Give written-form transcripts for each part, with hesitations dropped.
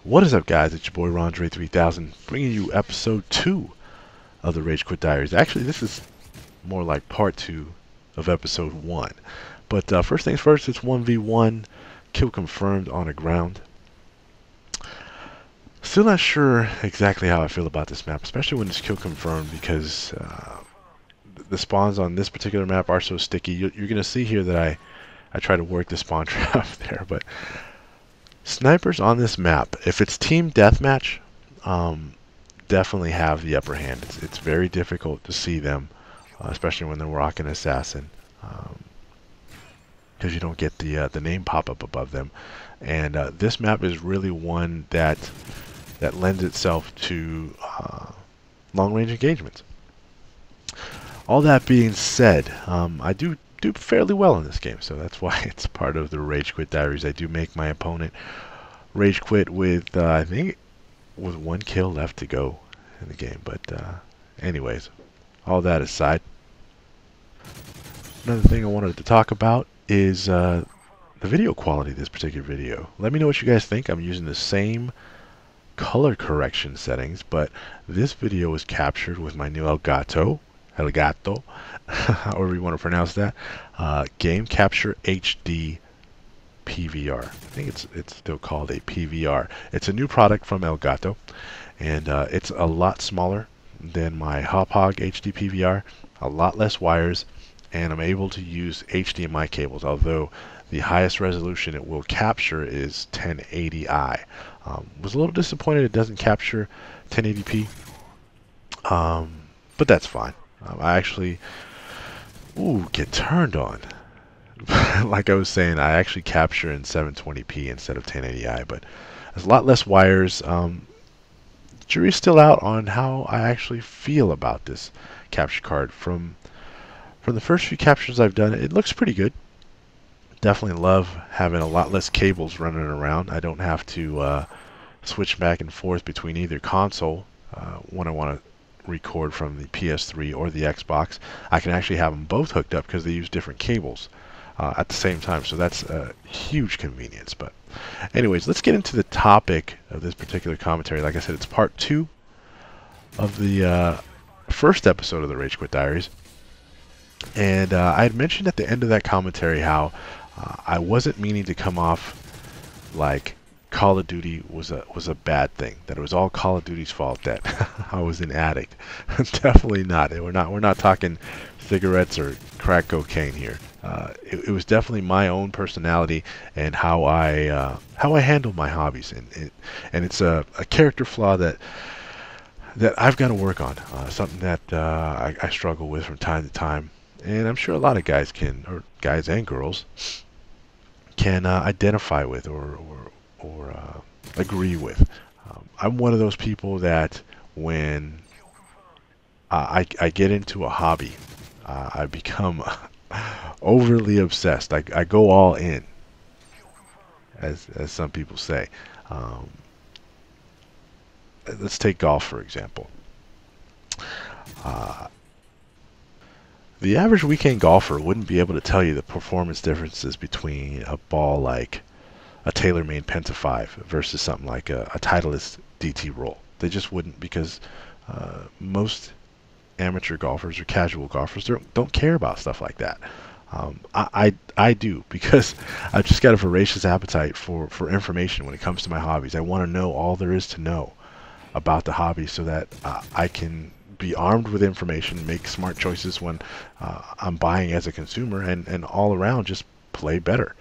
What is up, guys? It's your boy Rondre 3000, bringing you episode 2 of the Rage Quit Diaries. Actually, this is more like part 2 of episode 1. But first things first, it's 1v1, kill confirmed on Aground. Still not sure exactly how I feel about this map, especially when it's kill confirmed, because the spawns on this particular map are so sticky. You're going to see here that I try to work the spawn trap there, but snipers on this map, if it's team deathmatch, definitely have the upper hand. It's very difficult to see them, especially when they're rocking assassin, because you don't get the name pop up above them. And this map is really one that lends itself to long range engagements. All that being said, I do fairly well in this game, so that's why it's part of the Rage Quit Diaries. I do make my opponent rage quit with I think with 1 kill left to go in the game. But anyways, all that aside, another thing I wanted to talk about is the video quality of this particular video. Let me know what you guys think. I'm using the same color correction settings, but this video was captured with my new Elgato, however you want to pronounce that, Game Capture HD PVR. I think it's still called a PVR. It's a new product from Elgato, and it's a lot smaller than my Hop HD PVR, a lot less wires, and I'm able to use HDMI cables, although the highest resolution it will capture is 1080i. Was a little disappointed it doesn't capture 1080p, but that's fine. I actually get turned on. Like I was saying, I actually capture in 720p instead of 1080i, but there's a lot less wires. Jury's still out on how I actually feel about this capture card. From the first few captures I've done, it looks pretty good. Definitely love having a lot less cables running around. I don't have to switch back and forth between either console when I want to record from the PS3 or the Xbox. I can actually have them both hooked up because they use different cables at the same time, so that's a huge convenience. But anyways, let's get into the topic of this particular commentary. Like I said, it's part 2 of the first episode of the Rage Quit Diaries, and I had mentioned at the end of that commentary how I wasn't meaning to come off like Call of Duty was a bad thing, that it was all Call of Duty's fault that I was an addict. Definitely not. We're not talking cigarettes or crack cocaine here. It was definitely my own personality and how I handle my hobbies, and it's a character flaw that I've got to work on. Something that I struggle with from time to time, and I'm sure a lot of guys can, or guys and girls can identify with or agree with. I'm one of those people that when I get into a hobby, I become overly obsessed. I go all in, as some people say. Um, let's take golf, for example. Uh, the average weekend golfer wouldn't be able to tell you the performance differences between a ball like a TaylorMade Penta 5 versus something like a Titleist DT roll. They just wouldn't, because most amateur golfers or casual golfers don't care about stuff like that. I do, because I've just got a voracious appetite for information when it comes to my hobbies. I want to know all there is to know about the hobby so that I can be armed with information, make smart choices when I'm buying as a consumer, and all around just play better.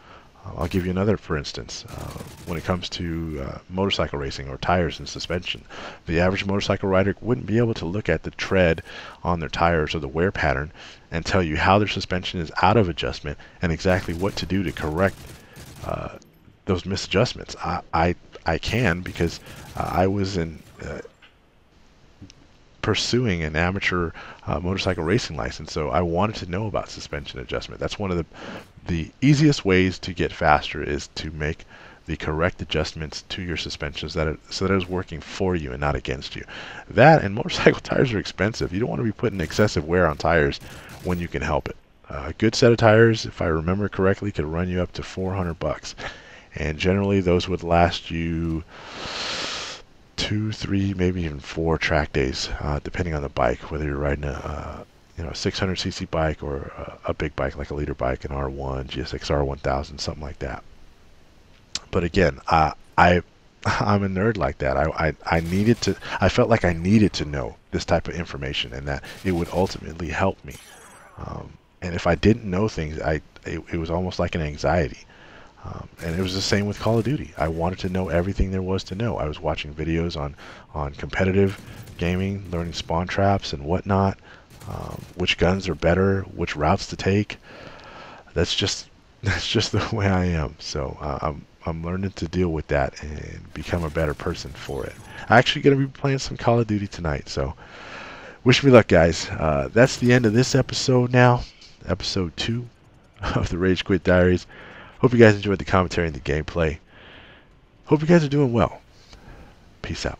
I'll give you another, for instance. When it comes to motorcycle racing or tires and suspension, the average motorcycle rider wouldn't be able to look at the tread on their tires or the wear pattern and tell you how their suspension is out of adjustment and exactly what to do to correct those misadjustments. I can, because I was pursuing an amateur motorcycle racing license, so I wanted to know about suspension adjustment. That's one of the easiest ways to get faster, is to make the correct adjustments to your suspension so that it's working for you and not against you. That, and motorcycle tires are expensive. You don't want to be putting excessive wear on tires when you can help it. A good set of tires, if I remember correctly, could run you up to $400. and generally those would last you 2, 3, maybe even 4 track days, depending on the bike, whether you're riding a 600cc bike or a big bike like a liter bike, an R1, GSX-R 1000, something like that. But again, I'm a nerd like that. I needed to. I felt like I needed to know this type of information, and that it would ultimately help me. And if I didn't know things, it was almost like an anxiety. And it was the same with Call of Duty. I wanted to know everything there was to know. I was watching videos on competitive gaming, learning spawn traps and whatnot, which guns are better, which routes to take. That's just that's just the way I am. So I'm learning to deal with that and become a better person for it. I'm actually going to be playing some Call of Duty tonight. So wish me luck, guys. That's the end of this episode now, episode 2 of the Rage Quit Diaries. Hope you guys enjoyed the commentary and the gameplay. Hope you guys are doing well. Peace out.